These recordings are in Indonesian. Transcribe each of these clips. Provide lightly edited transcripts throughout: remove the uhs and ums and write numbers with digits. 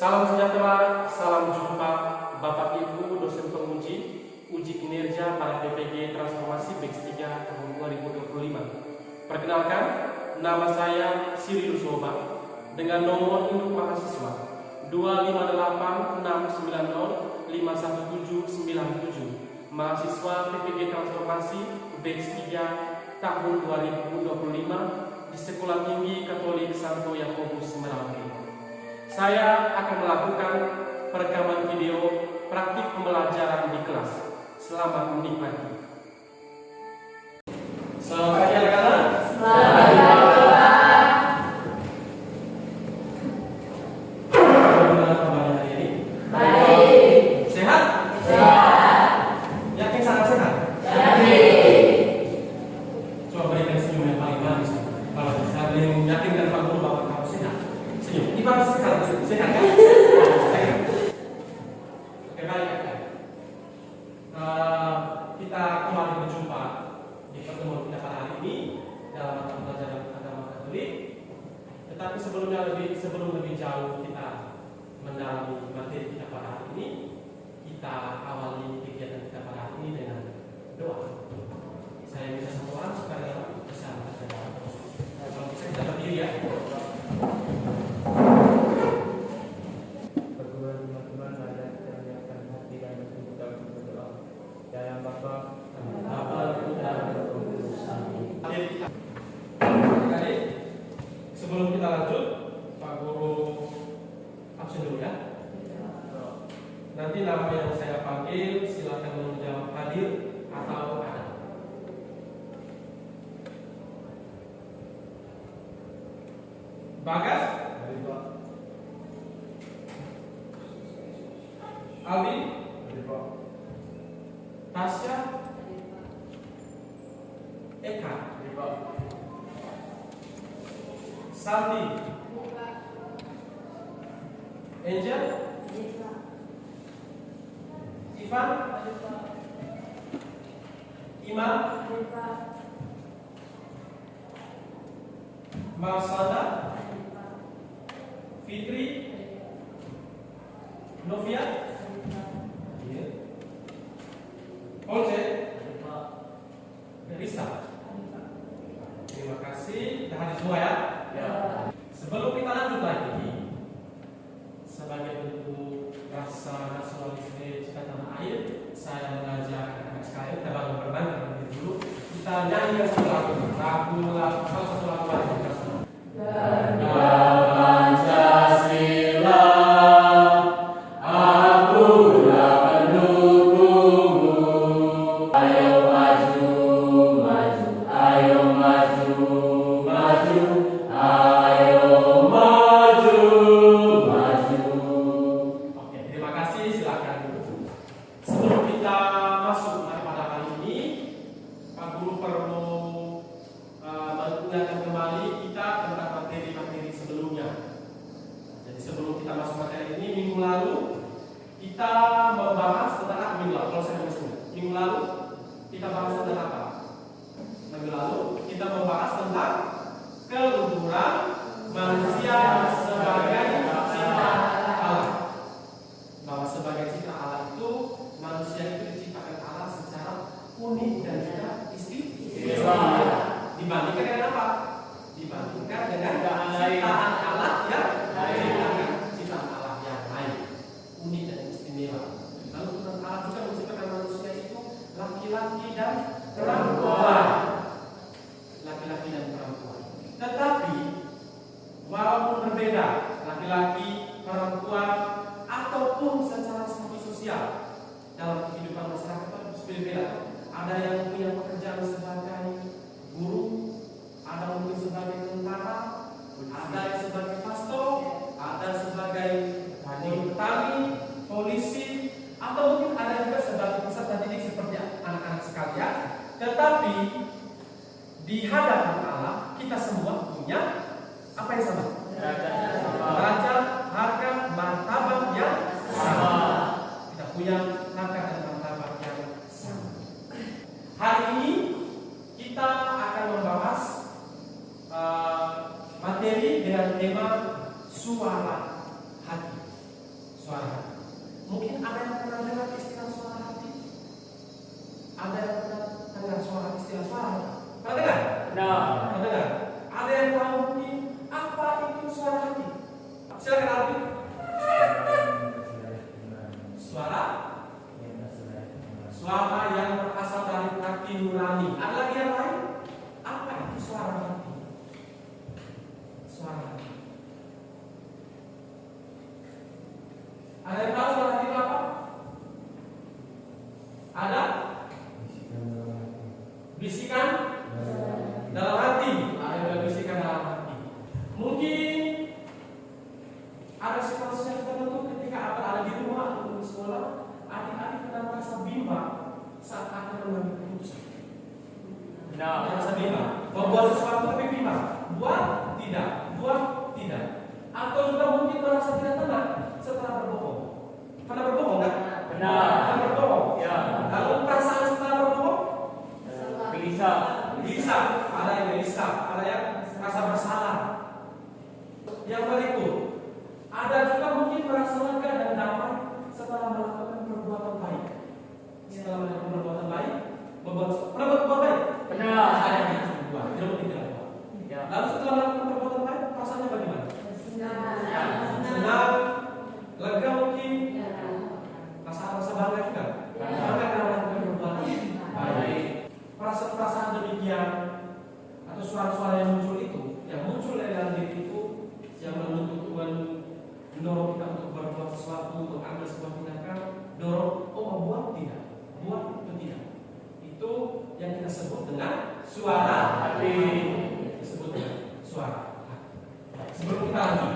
Salam sejahtera, salam jumpa Bapak Ibu dosen penguji uji kinerja pada PPG Transformasi Batch 3 tahun 2025. Perkenalkan, nama saya Siri Lusoba dengan nomor induk mahasiswa 25869051797, mahasiswa PPG Transformasi Batch 3 tahun 2025 di Sekolah Tinggi Katolik Santo Yakobus Merauke. Saya akan melakukan perekaman video praktik pembelajaran di kelas. Selamat menikmati. Selamat pagi anak-anak. Selamat pagi Bapak. Bagaimana kabarnya hari ini? Baik. Sehat? Sehat. Yakin sangat sehat? Yakin. Coba berikan senyum yang paling manis. Kalau saya ingin meyakinkan Pak Guru Bapak kamu sehat. Senyum. Ivan sehat kan? Sehat. Oke, baik. Kita kembali berjumpa di pertemuan kita pada hari ini dalam mata pelajaran agama Katolik. Tetapi sebelum lebih jauh kita mendalami materi kita pada hari ini, kita awali kegiatan kita pada hari ini dengan doa. Saya minta satu orang supaya bisa membaca doa. Kalau bisa kita berdiri ya. Perguruan teman-teman, mari kita menyiapkan hati dan kita berdoa. Dalam Bapa, dan Roh Kudus. Amin. Adik-adik, sebelum kita lanjut, Pak Guru absen dulu ya. Nanti nama yang saya panggil silakan menjawab hadir atau ada. Bagas, Aldi, Tasya, Eka, Saldi, Angel, Ivan, Imam, Marsada, Fitri, Novia, Olce, Risa. Terima kasih. Kita hadir semua ya. Sebelum kita lanjut lagi, sebagai bentuk rasa nasionalisme cita tanah air, saya mengajak anak sekalian kita bangun berbangga dulu. Kita nyanyikan satu lagu, salah satu lagu lagi kita semua. Walaupun Ada yang tahu suara hati itu apa? Ada? Bisikan dalam hati. Ada bisikan dalam hati. Mungkin ada situasi yang tertentu ketika ada di rumah atau di sekolah, adik-adik pernah merasa bimbang saat akan mengambil keputusan. Merasa bimbang, membuat sesuatu tapi bimbang. Buat tidak, buat tidak. Atau juga mungkin merasa tidak tenang setelah berbohong. Pernah berbohong kan? Pernah berbohong. Ya. Lalu perasaan setelah berbohong? Gelisah. Ada yang gelisah, ada yang merasa bersalah. Yang berikut, ada juga mungkin merasa lega dan damai setelah melakukan perbuatan baik. Setelah melakukan perbuatan baik, pernah berbuat baik? Pernah. Saya yang buat, tidak mungkin tidak buat. Ya. Lalu setelah melakukan perbuatan baik, perasaannya bagaimana? Senang, lega mungkin, rasa bangga juga. Bangga karena melakukan perbuatan baik. Perasaan demikian atau suara-suara yang muncul itu, yang muncul dari dalam diri itu, yang menuntut Tuhan mendorong kita untuk berbuat sesuatu, mengambil sebuah tindakan, dorong, buat tidak, buat itu tidak. Itu yang kita sebut dengan suara hati. Disebut dengan suara hati. Sebelum kita lanjut,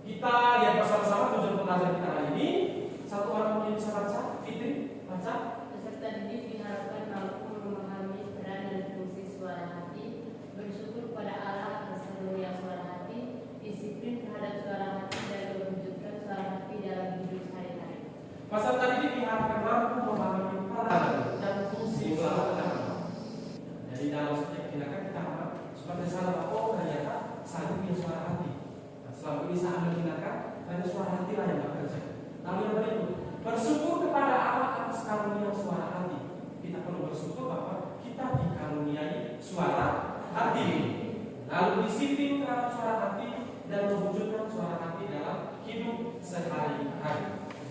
kita lihat bersama-sama tujuan pelajaran kita hari ini. Satu orang mungkin bisa baca, Fitri, baca. Peserta didik diharapkan mampu memahami peran dan fungsi suara hati, bersyukur kepada Allah atas karunia suara hati, disiplin terhadap suara hati, dan mewujudkan suara hati dalam hidup sehari-hari. Peserta didik diharapkan mampu memahami peran dan fungsi suara hati. Jadi dalam setiap tindakan kita seperti salah bahwa ternyata saya punya suara hati. Nah, selama ini saya ambil tindakan, karena suara hati lah yang bekerja. Lalu yang berikut, bersyukur kepada Allah atas karunia suara hati. Kita perlu bersyukur bahwa kita dikaruniai suara hati. Lalu disiplin terhadap suara hati dan mewujudkan suara hati dalam hidup sehari-hari.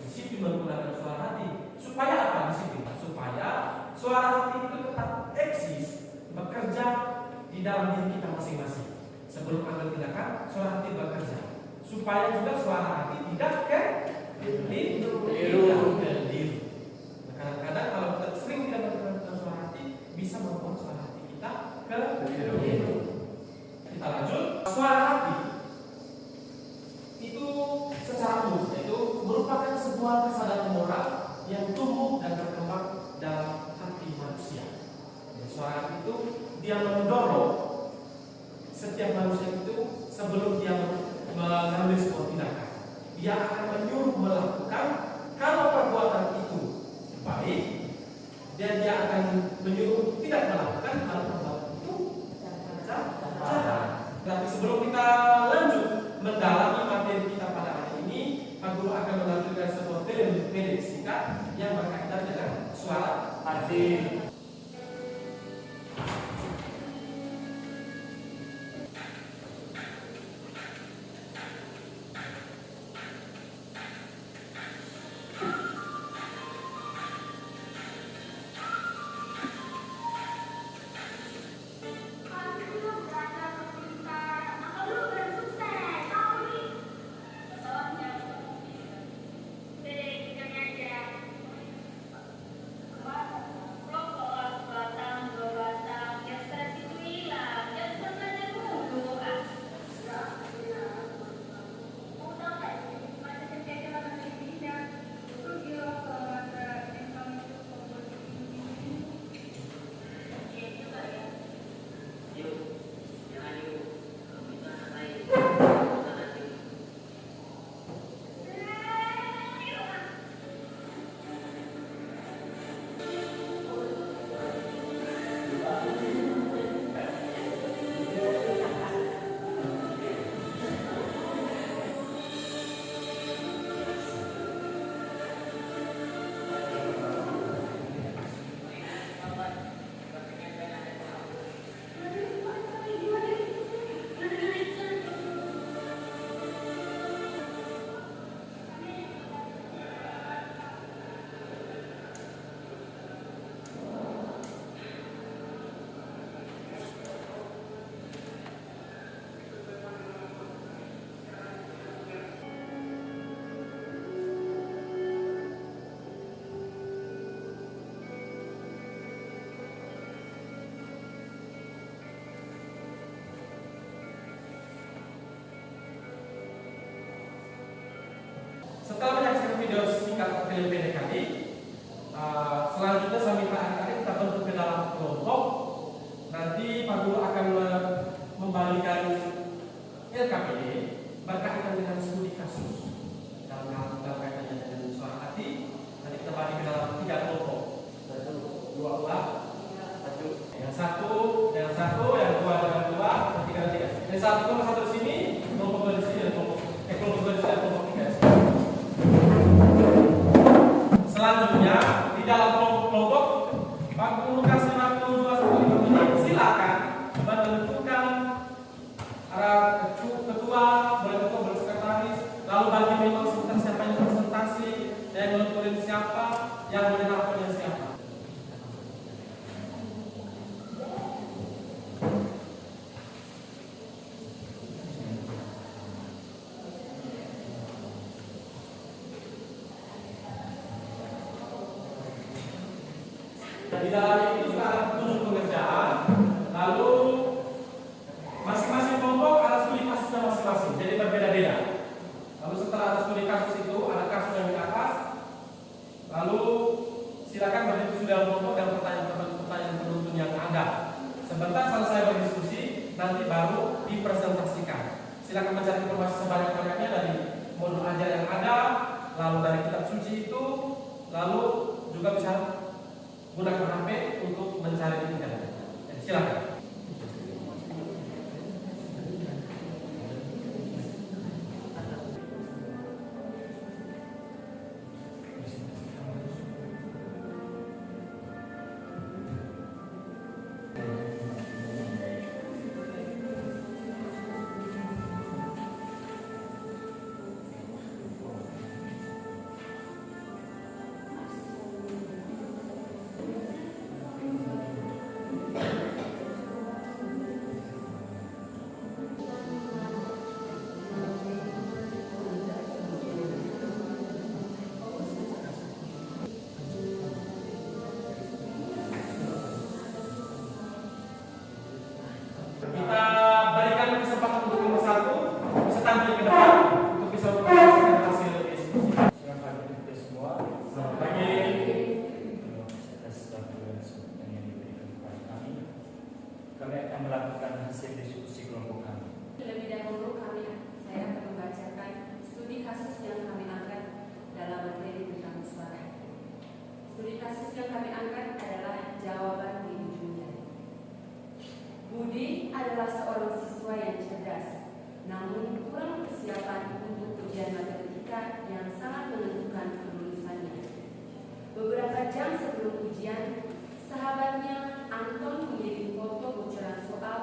Disiplin menggunakan suara hati. Supaya apa disiplin? Supaya suara hati itu tetap eksis, bekerja di dalam diri kita masing-masing. Sebelum ambil tindakan, suara hati bekerja. Supaya juga suara hati tidak keliru. Kadang-kadang kalau kita sering tidak menggunakan suara hati, bisa membuat suara hati kita keliru. Kita lanjut. Suara hati itu secara umum itu merupakan sebuah kesadaran moral yang tumbuh dan berkembang dalam hati manusia. Jadi, suara hati itu dia mendorong setiap manusia itu sebelum dia mengambil sebuah tindakan, dia akan menyuruh melakukan kalau perbuatan itu baik, dan dia akan menyuruh tidak melakukan kalau perbuatan itu jahat. Tapi sebelum kita lanjut mendalami materi kita pada hari ini, Pak Guru akan melanjutkan sebuah film pendek singkat yang berkaitan dengan suara hati. Setelah menyaksikan video singkat film pendek tadi, selanjutnya saya minta adik-adik kita bentuk ke dalam kelompok. Nanti Pak Guru akan membagikan LKPD berkaitan dengan studi kasus dalam kaitannya dengan suara hati. Nanti kita bagi ke dalam 3 kelompok. 1, 2, 1. Yang satu, yang dua dengan dua, ketiga dan tiga. Yang satu di sini, kelompok 2 di sini, dan kelompok 2 di sini, dan kelompok 3 di sini. Selanjutnya di dalam kelompok Pak Guru kasih waktu 2 menit. Silakan menentukan ketua, boleh sekretaris, lalu bagi memang sebentar siapa yang presentasi, yang menentukan siapa, yang menentukan siapa. Di dalam itu sudah ada petunjuk pengerjaan, lalu masing-masing kelompok ada studi kasusnya masing-masing, jadi berbeda-beda. Lalu setelah ada studi kasus itu, ada kasus yang di atas, lalu silakan berdiskusi dalam kelompok dan pertanyaan penuntun yang ada. Sebentar selesai berdiskusi, nanti baru dipresentasikan. Silakan mencari informasi sebanyak-banyaknya dari modul ajar yang ada, lalu dari kitab suci itu, lalu juga bisa gunakan HP untuk mencari internet. Silakan. Kita berikan kesempatan untuk nomor 1 bisa tampil ke depan untuk bisa mempresentasikan hasil diskusi. Silakan kita semua. Selamat pagi. Atas waktu yang diberikan kepada kami, kami akan melakukan hasil diskusi kelompok kami. Terlebih dahulu saya akan membacakan studi kasus yang kami angkat dalam materi tentang suara. Studi kasus yang kami angkat adalah jawaban di ujung jari. Budi adalah seorang siswa yang cerdas, namun kurang persiapan untuk ujian matematika yang sangat menentukan kelulusannya. Beberapa jam sebelum ujian, sahabatnya Anton mengirim foto bocoran soal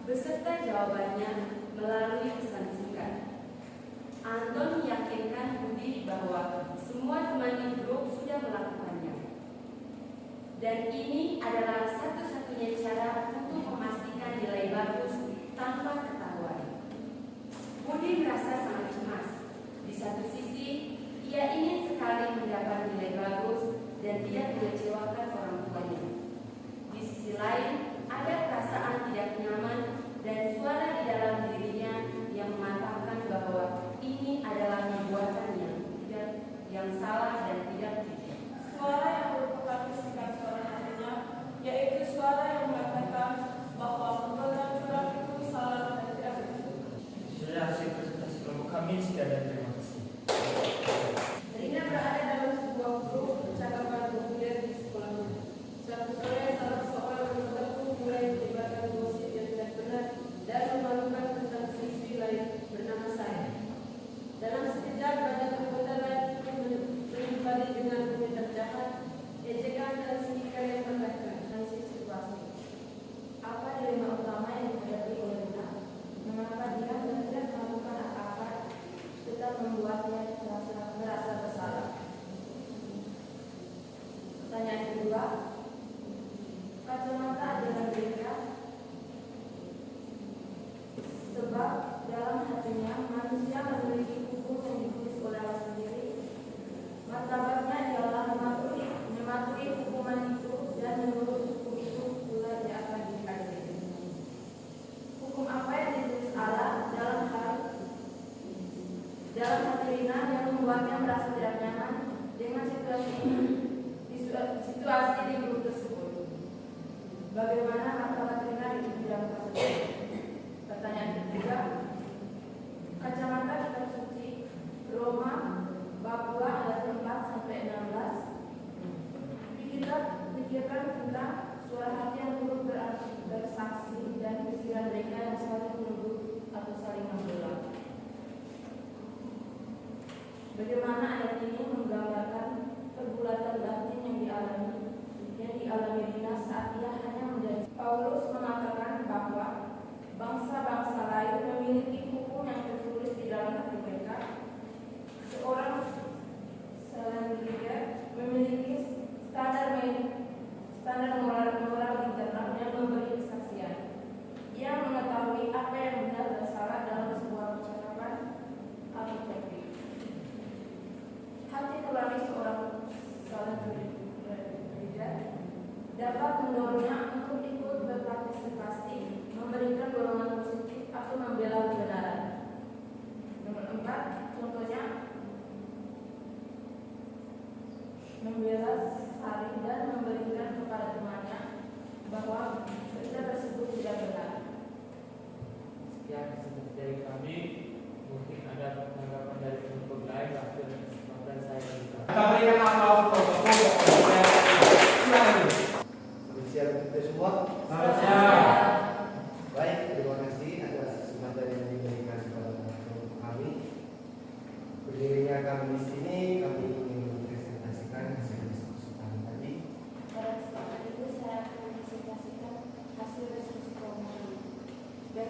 beserta jawabannya melalui pesan singkat. Anton meyakinkan Budi bahwa semua teman di grup sudah melakukannya. Dan ini adalah satu-satunya cara untuk memastikan nilai bagus tanpa ketahuan. Budi merasa sangat cemas. Di satu sisi, ia ingin sekali mendapat nilai bagus dan tidak mengecewakan orang tuanya. Di sisi lain, ada perasaan tidak nyaman dan suara di dalam dirinya yang mengatakan bahwa ini adalah perbuatan yang salah dan tidak jujur. Suara yang merupakan kesingan suara hatinya, yaitu suara yang mengatakan bahwa perbuatan curang itu salah dan tidak betul. Sudah hasil presentasi kelompok kami, sekian dan terima kasih. Rina berada dalam sebuah grup percakapan populer di sekolahnya. Suatu sore, salah seorang anggota mulai menyebarkan gosip yang tidak benar dan memalukan tentang siswi lain bernama saya. Dalam sekejap, banyak anggota lain menimpali dengan komentar jahat, ejekan dan stiker yang merendahkan situasi. Apa dilema utama yang dihadapi oleh Rina? Mengapa dia tidak melakukan apa-apa tetap membuatnya merasa bersalah? Pertanyaan kedua, kacamata adalah mereka sebab dalam hatinya manusia memiliki buku yang ditulis oleh Allah sendiri. Martabatnya ialah mematuhi hukuman itu dan menurut hukum itu pula dia akan diadili. Hukum apa yang ditulis Allah dalam hal hati Rina yang membuatnya merasa tidak nyaman dengan situasi di grup tersebut. Bagaimana martabat Rina di bidang tersebut? Pertanyaan ketiga, kacamata kitab suci Roma bab 2 ayat 4 sampai 16. Pikirkan tentang suara hati yang turut bersaksi dan pikiran mereka yang saling menuduh atau saling membela. Bagaimana ayat ini menggambarkan pergulatan batin yang dialami Rina saat ia hanya menjadi. Paulus mengatakan bahwa bangsa-bangsa lain memiliki hukum yang tertulis di dalam hati mereka. Seorang leader memiliki standar moral internal yang memberi kesaksian. Ia mengetahui apa yang benar dan salah dalam sebuah percakapan atau topik. Hati nurani seorang leader dapat mendorongnya untuk ikut berpartisipasi, memberikan dorongan positif atau membela kebenaran. Nomor 4, contohnya membela saling dan memberikan kepada temannya bahwa berita tersebut tidak benar. Sekian dari kami. Mungkin ada tanggapan dari penutup lain akhir kesempatan saya berikan. Kita berikan aplaus protokol. Silakan. Selamat siang kita semua. Selamat siang. Baik, terima kasih atas kesempatan yang diberikan kepada kami. Berdirinya kami di sini, kami ingin mempresentasikan hasil diskusi kami tadi. Pada kesempatan itu saya akan mempresentasikan hasil diskusi kami. Dan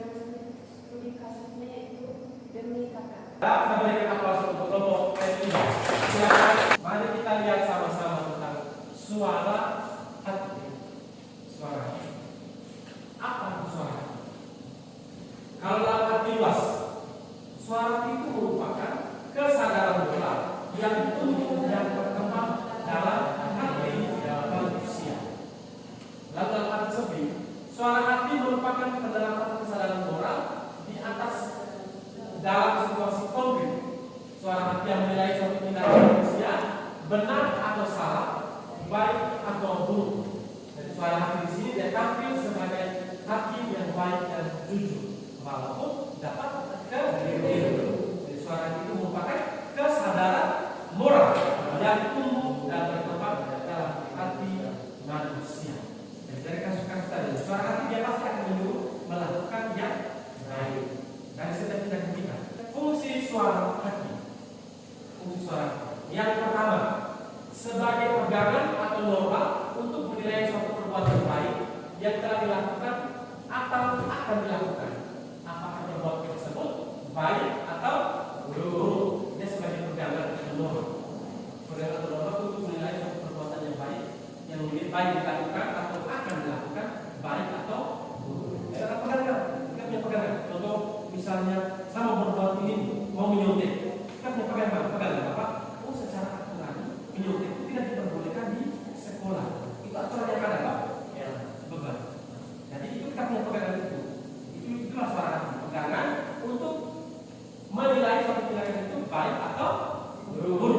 studi kasusnya yaitu demi kakak. Kita berikan aplaus untuk kelompok ketiga. Silakan. Mari kita lihat sama-sama tentang suara hati. Suara hati. Apa itu suara hati? Kalau dalam arti luas, suara hati itu merupakan kesadaran moral yang tumbuh dan berkembang dalam hati manusia. Lalu dalam arti sempit, suara hati merupakan penerapan kesadaran moral di atas dalam situasi konkret. Suara hati yang menilai suatu tindakan manusia benar atau salah, baik atau buruk. Jadi suara hati di sini dia tampil sebagai hati yang baik dan jujur, walaupun dapat keliru. Jadi suara hati itu merupakan kesadaran moral yang tumbuh dan berkembang dalam hati manusia. Jadi dari kasus-kasus tadi, suara hati dia pasti akan menyuruh melakukan yang baik. Dari setiap tindakan kita. Fungsi suara hati. Fungsi suara hati. Yang pertama, sebagai pegangan atau norma untuk menilai suatu perbuatan baik yang telah dilakukan atau akan dilakukan. Apakah perbuatan tersebut baik atau buruk? Ini sebagai pegangan atau norma. Pegangan atau norma untuk menilai suatu perbuatan yang baik yang mungkin baik dilakukan atau akan dilakukan, baik atau buruk. Cara pegangan, kita punya pegangan. Contoh misalnya sama berbuat ini mau menyuntik, kita punya pegangan apa? Oh, secara aturan menyuntik itu tidak diperbolehkan di sekolah. Itu aturan yang ada, Pak. Ya, beban. Jadi itu kita punya pegangan itu. Itulah suara hati, pegangan untuk menilai suatu tindakan itu baik atau buruk.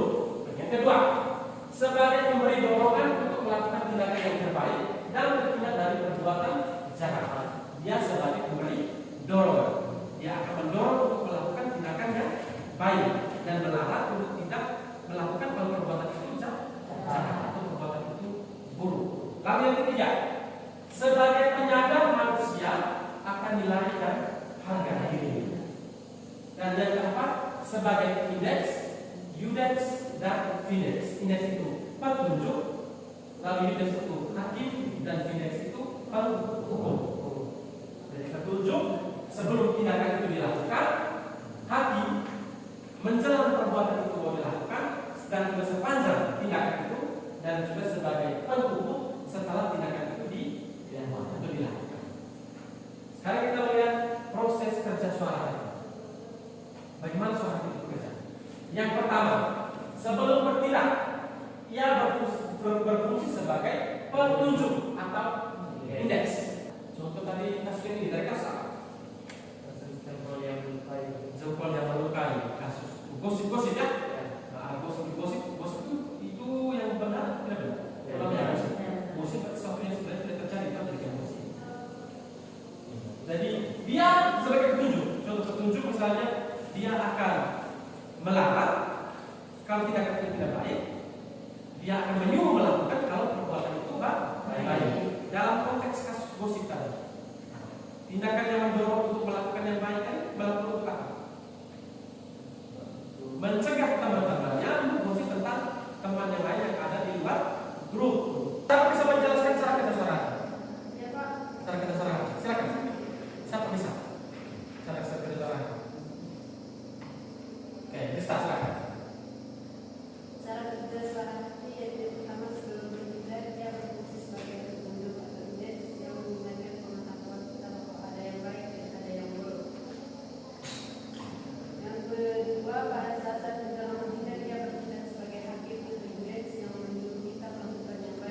Yang kedua, sebagai pemberi dorongan untuk melakukan tindakan yang terbaik dan bertindak dari perbuatan kejahatan. Dia sebagai pemberi dorongan. Dia akan mendorong untuk melakukan tindakan yang baik dan melarang untuk tidak melakukan kalau perbuatan itu jahat atau perbuatan itu buruk. Lalu yang ketiga, sebagai penyadar manusia akan nilai dan harga diri. Dan yang keempat, sebagai Yudex dan Fidex. Index itu petunjuk, lalu Yudex itu hakim dan Fidex itu hukum. Jadi petunjuk sebelum tindakan itu dilakukan, hakim menjelang perbuatan itu mau dilakukan, dan juga sepanjang tindakan itu, dan juga sebagai penghukum setelah tindakan itu dilakukan. Sekarang kita melihat proses kerja suara hati. Bagaimana suara hati itu bekerja? Yang pertama, sebelum bertindak, ia berfungsi sebagai petunjuk atau indeks. Contoh tadi kasus ini dari kasar, jempol yang melukai, kasus gosip gosip ya. Nah, gosip itu yang benar tidak benar. Kalau yang gosip sesuatu yang sebenarnya tidak terjadi kan jadi gosip. Jadi dia sebagai petunjuk, contoh petunjuk misalnya dia akan melarang kalau tidak baik, dia akan menyuruh melakukan kalau perbuatan itu baik. Dalam konteks kasus gosip tadi, tindakan yang mendorong untuk melakukan yang baik kan melakukan untuk apa? Mencegah teman-temannya menggosip tentang teman yang lain yang ada di luar grup. Siapa bisa menjelaskan cara kedasaran? Ya Pak. Cara kedasaran, silakan. Siapa bisa? Cara kedasaran. Oke, Krista silakan. Cara berdasar hati yaitu pertama sebelum berpikir dia berfungsi sebagai petunjuk atau indeks yang menggunakan pengetahuan kita bahwa ada yang baik dan ada yang buruk. Yang kedua, pada saat dalam berpikir dia bertindak sebagai hakim atau indeks yang menyuruh kita melakukan yang baik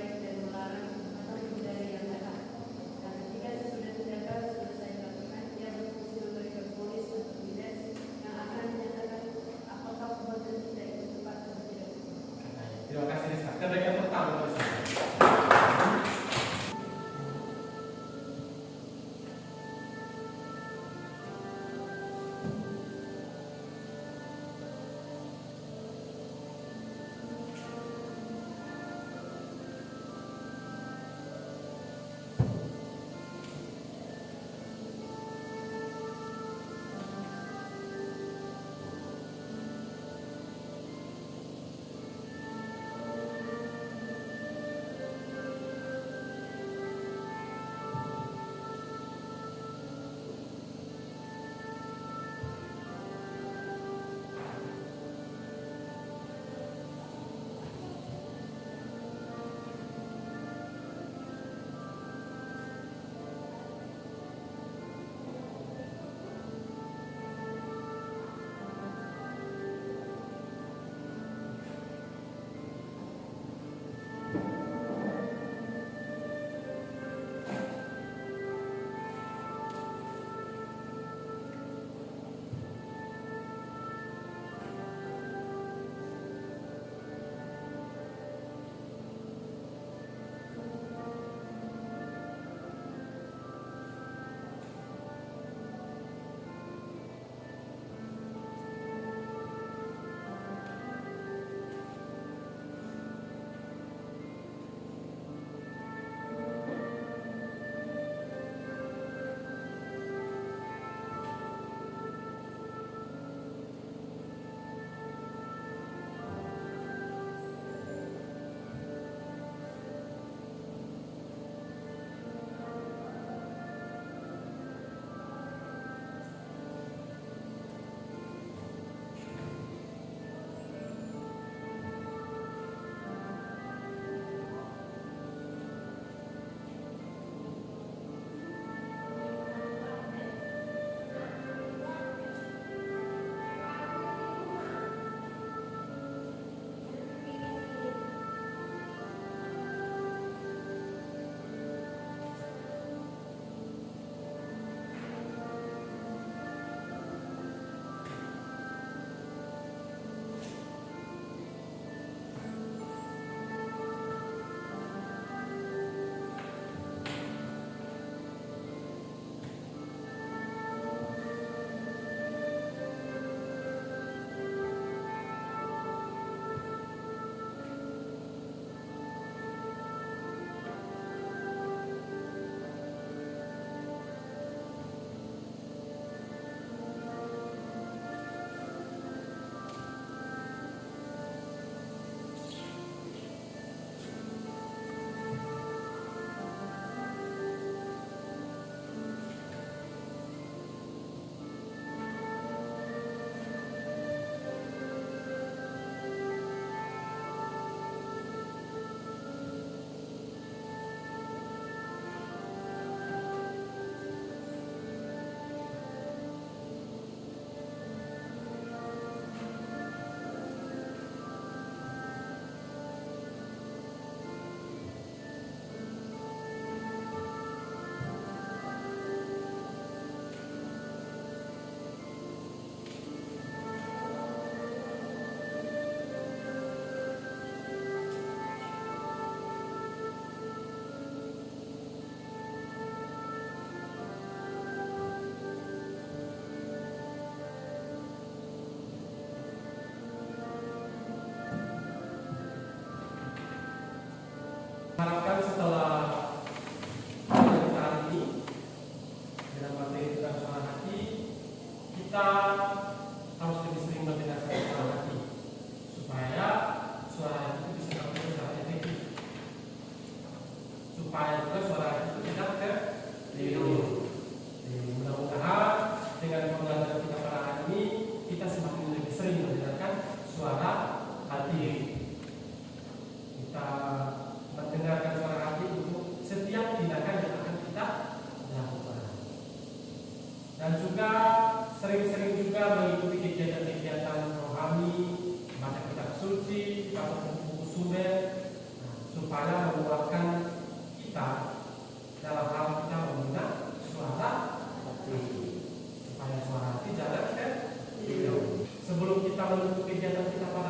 menutup kegiatan kita pada